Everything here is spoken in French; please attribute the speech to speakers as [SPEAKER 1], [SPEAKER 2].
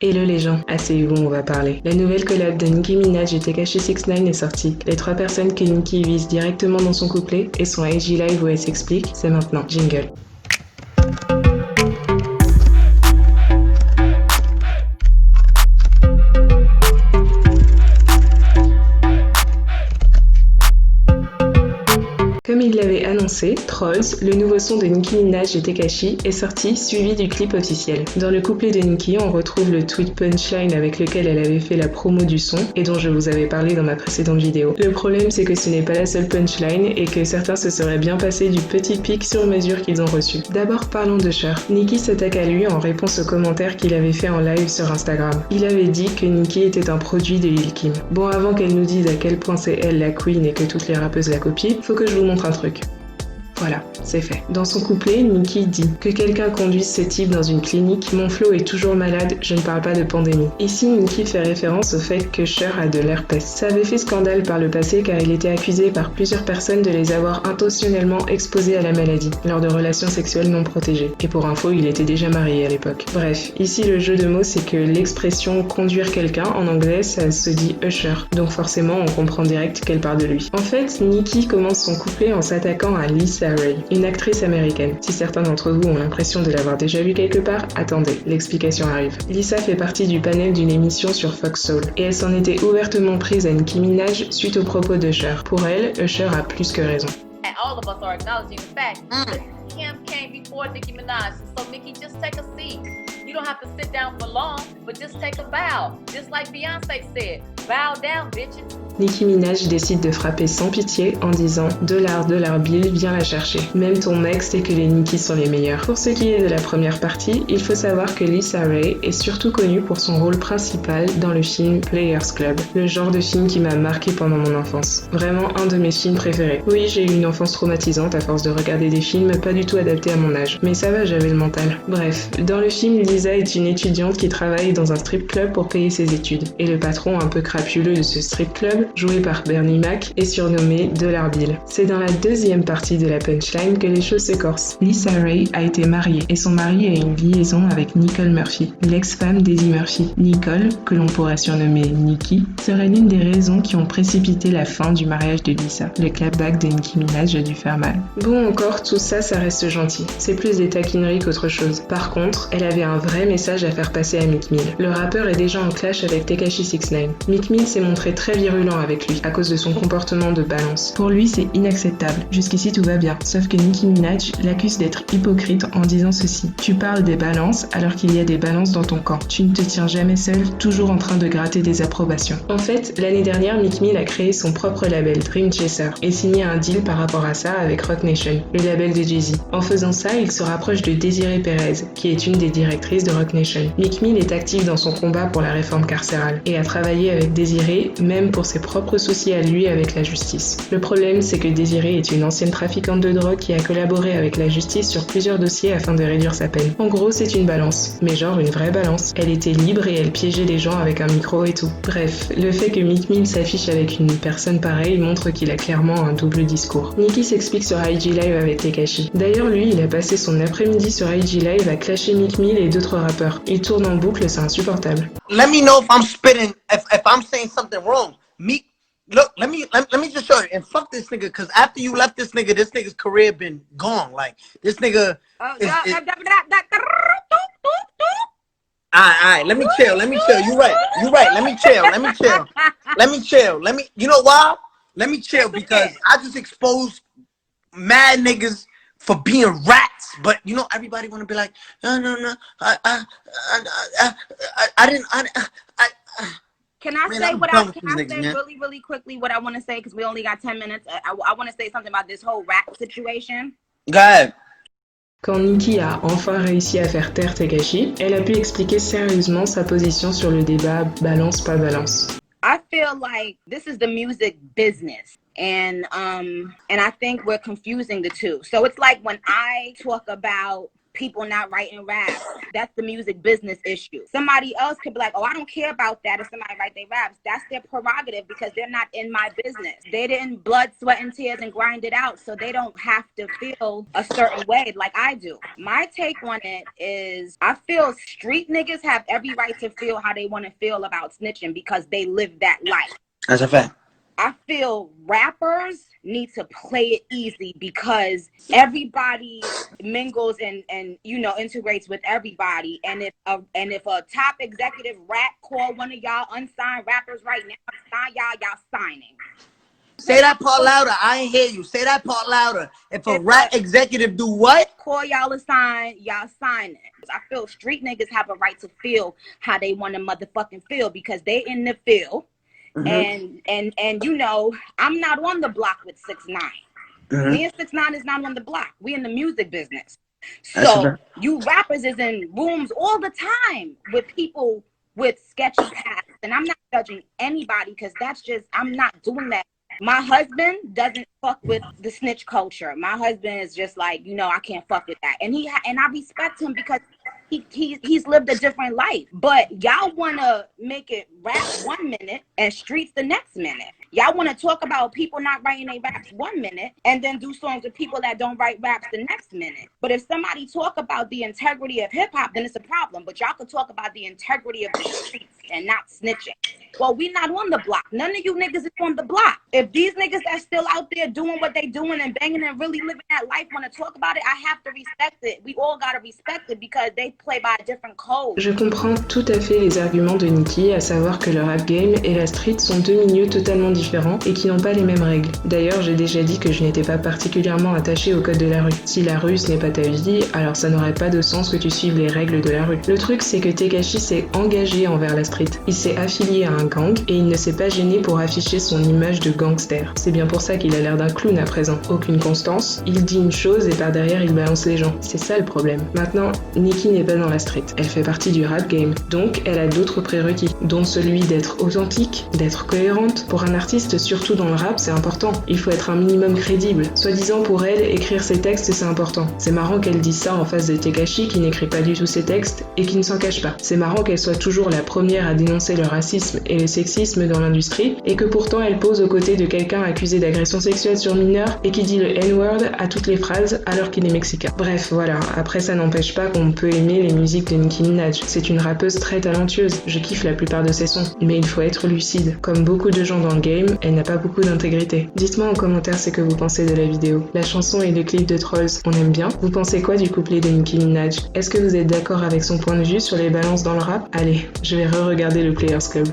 [SPEAKER 1] Hello les gens, asseyez-vous, on va parler. La nouvelle collab de Nicki Minaj et Tekashi 69 est sortie. Les trois personnes que Nicki vise directement dans son couplet et son IG Live où elle s'explique, c'est maintenant. Jingle. Comme il l'avait annoncé, Trolls, le nouveau son de Nicki Minaj et Tekashi, est sorti, suivi du clip officiel. Dans le couplet de Nicki, on retrouve le tweet punchline avec lequel elle avait fait la promo du son et dont je vous avais parlé dans ma précédente vidéo. Le problème, c'est que ce n'est pas la seule punchline et que certains se seraient bien passés du petit pic sur mesure qu'ils ont reçu. D'abord, parlons de Cher. Nicki s'attaque à lui en réponse aux commentaires qu'il avait fait en live sur Instagram. Il avait dit que Nicki était un produit de Lil Kim. Bon, avant qu'elle nous dise à quel point c'est elle la queen et que toutes les rappeuses la copient, faut que je vous montre un truc. Voilà, c'est fait. Dans son couplet, Nicki dit que quelqu'un conduise ce type dans une clinique, mon flow est toujours malade, je ne parle pas de pandémie. Ici, Nicki fait référence au fait que Cher a de l'herpès. Ça avait fait scandale par le passé car il était accusé par plusieurs personnes de les avoir intentionnellement exposés à la maladie lors de relations sexuelles non protégées. Et pour info, il était déjà marié à l'époque. Bref, ici le jeu de mots c'est que l'expression conduire quelqu'un en anglais ça se dit usher. Donc forcément on comprend direct qu'elle parle de lui. En fait, Nicki commence son couplet en s'attaquant à Lisa Ray, une actrice américaine. Si certains d'entre vous ont l'impression de l'avoir déjà vue quelque part, attendez, l'explication arrive. Lisa fait partie du panel d'une émission sur Fox Soul, et elle s'en était ouvertement prise à Nicki Minaj suite aux propos d'Usher. Pour elle, Usher a plus que raison.
[SPEAKER 2] And all of us are acknowledging the fact that Kim came before Nicki Minaj. So Nicki, just take a seat. You don't have to sit down for long, but just take a bow. Just like Beyonce said, bow down, bitches.
[SPEAKER 1] Nicki Minaj décide de frapper sans pitié en disant « Dollar bill, viens la chercher. Même ton ex sait que les Nicki sont les meilleurs. » Pour ce qui est de la première partie, il faut savoir que Lisa Ray est surtout connue pour son rôle principal dans le film Players Club, le genre de film qui m'a marqué pendant mon enfance. Vraiment un de mes films préférés. Oui, j'ai eu une enfance traumatisante à force de regarder des films pas du tout adaptés à mon âge. Mais ça va, j'avais le mental. Bref, dans le film, Lisa est une étudiante qui travaille dans un strip club pour payer ses études. Et le patron un peu crapuleux de ce strip club, joué par Bernie Mac, est surnommé Dollar Bill. C'est dans la deuxième partie de la punchline que les choses se corsent. Lisa Ray a été mariée et son mari a une liaison avec Nicole Murphy, l'ex-femme d'Eddie Murphy. Nicole, que l'on pourrait surnommer Nicki, serait l'une des raisons qui ont précipité la fin du mariage de Lisa. Le clapback de Nicki Minaj a dû faire mal. Bon, encore, tout ça, ça reste gentil. C'est plus des taquineries qu'autre chose. Par contre, elle avait un vrai message à faire passer à Meek Mill. Le rappeur est déjà en clash avec Tekashi 69. Meek Mill s'est montré très virulent avec lui, à cause de son comportement de balance. Pour lui, c'est inacceptable. Jusqu'ici, tout va bien. Sauf que Nicki Minaj l'accuse d'être hypocrite en disant ceci. Tu parles des balances alors qu'il y a des balances dans ton camp. Tu ne te tiens jamais seul, toujours en train de gratter des approbations. En fait, l'année dernière, Meek Mill a créé son propre label, Dream Chaser, et signé un deal par rapport à ça avec Roc Nation, le label de Jay-Z. En faisant ça, il se rapproche de Desiree Perez, qui est une des directrices de Roc Nation. Meek Mill est actif dans son combat pour la réforme carcérale, et a travaillé avec Desiree, même pour ses propres soucis à lui avec la justice. Le problème, c'est que Desiree est une ancienne trafiquante de drogue qui a collaboré avec la justice sur plusieurs dossiers afin de réduire sa peine. En gros, c'est une balance, mais genre une vraie balance. Elle était libre et elle piégeait les gens avec un micro et tout. Bref, le fait que Meek Mill s'affiche avec une personne pareille montre qu'il a clairement un double discours. Nicki s'explique sur IG Live avec Tekashi. D'ailleurs, lui, il a passé son après-midi sur IG Live à clasher Meek Mill et d'autres rappeurs. Il tourne en boucle, c'est insupportable.
[SPEAKER 3] Let me know if I'm spitting, if I'm saying something wrong. Meek, look, let me just show you. And fuck this nigga, because after you left this nigga's career been gone. Like, this nigga Alright, let me chill. You right. Let me chill. You know why? Let me chill because I just exposed mad niggas for being rats. But you know, everybody want to be like, no. I didn't.
[SPEAKER 2] Can I
[SPEAKER 3] Man,
[SPEAKER 2] say
[SPEAKER 3] I'm
[SPEAKER 2] what
[SPEAKER 3] done
[SPEAKER 2] I
[SPEAKER 3] with
[SPEAKER 2] can I
[SPEAKER 3] these niggas,
[SPEAKER 2] say
[SPEAKER 3] man.
[SPEAKER 2] really quickly what I want to say because we only got 10 minutes. I want to say something about this whole rap situation.
[SPEAKER 3] Go ahead.
[SPEAKER 1] Quand Nicki a enfin réussi à faire taire Tekashi, elle a pu expliquer sérieusement sa position sur le débat balance pas balance.
[SPEAKER 2] I feel like this is the music business. And I think we're confusing the two. So it's like when I talk about
[SPEAKER 4] people not writing raps. That's the music business issue. Somebody else could be like, oh, I don't care about that if somebody write their raps. That's their prerogative because they're not in my business. They didn't blood, sweat, and tears and grind it out, so they don't have to feel a certain way like I do. My take on it is I feel street niggas have every right to feel how they want to feel about snitching because they live that life.
[SPEAKER 3] That's a fact.
[SPEAKER 4] I feel rappers need to play it easy because everybody mingles and you know integrates with everybody. And if a top executive rap call one of y'all unsigned rappers right now, sign y'all signing.
[SPEAKER 3] Say that part louder. I ain't hear you. Say that part louder. If a rap executive do what?
[SPEAKER 4] Call y'all a sign, y'all sign it. I feel street niggas have a right to feel how they want to motherfucking feel because they in the field. Mm-hmm. And you know, I'm not on the block with 6ix9ine. Mm-hmm. Me and 6ix9ine is not on the block. We in the music business. So you rappers is in rooms all the time with people with sketchy pasts. And I'm not judging anybody because that's just, I'm not doing that. My husband doesn't fuck with the snitch culture. My husband is just like, you know, I can't fuck with that. And I respect him because he's lived a different life. But y'all want to make it rap 1 minute and streets the next minute. Y'all want to talk about people not writing their raps 1 minute and then do songs with people that don't write raps the next minute. But if somebody talk about the integrity of hip hop, then it's a problem. But y'all could talk about the integrity of the streets and not snitching. Well, we not on the block. None of you niggas is on the block. If these niggas that's still out there doing what they doing and banging and really living that life want to talk about it, I have to respect it. We all gotta respect it because they play by a different code.
[SPEAKER 1] Je comprends tout à fait les arguments de Nicki, à savoir que le rap game et la street sont deux milieux totalement différents et qui n'ont pas les mêmes règles. D'ailleurs, j'ai déjà dit que je n'étais pas particulièrement attachée au code de la rue. Si la rue ce n'est pas ta vie, alors ça n'aurait pas de sens que tu suives les règles de la rue. Le truc, c'est que Tekashi s'est engagé envers la street. Il s'est affilié à un gang et il ne s'est pas gêné pour afficher son image de gangster. C'est bien pour ça qu'il a l'air d'un clown à présent. Aucune constance, il dit une chose et par derrière il balance les gens. C'est ça le problème. Maintenant, Nicki n'est pas dans la street. Elle fait partie du rap game. Donc, elle a d'autres prérequis, dont celui d'être authentique, d'être cohérente. Pour un artiste, surtout dans le rap, c'est important. Il faut être un minimum crédible. Soi-disant pour elle, écrire ses textes, c'est important. C'est marrant qu'elle dise ça en face de Tekashi qui n'écrit pas du tout ses textes et qui ne s'en cache pas. C'est marrant qu'elle soit toujours la première à dénoncer le racisme et le sexisme dans l'industrie et que pourtant elle pose aux côtés de quelqu'un accusé d'agression sexuelle sur mineur et qui dit le N-word à toutes les phrases alors qu'il est mexicain. Bref, voilà. Après, ça n'empêche pas qu'on peut aimer les musiques de Nicki Minaj. C'est une rappeuse très talentueuse. Je kiffe la plupart de ses sons. Mais il faut être lucide. Comme beaucoup de gens dans le game, elle n'a pas beaucoup d'intégrité. Dites-moi en commentaire ce que vous pensez de la vidéo. La chanson et le clip de Trolls, on aime bien. Vous pensez quoi du couplet de Nicki Minaj? Est-ce que vous êtes d'accord avec son point de vue sur les balances dans le rap? Allez, je vais re-regarder le Players Club.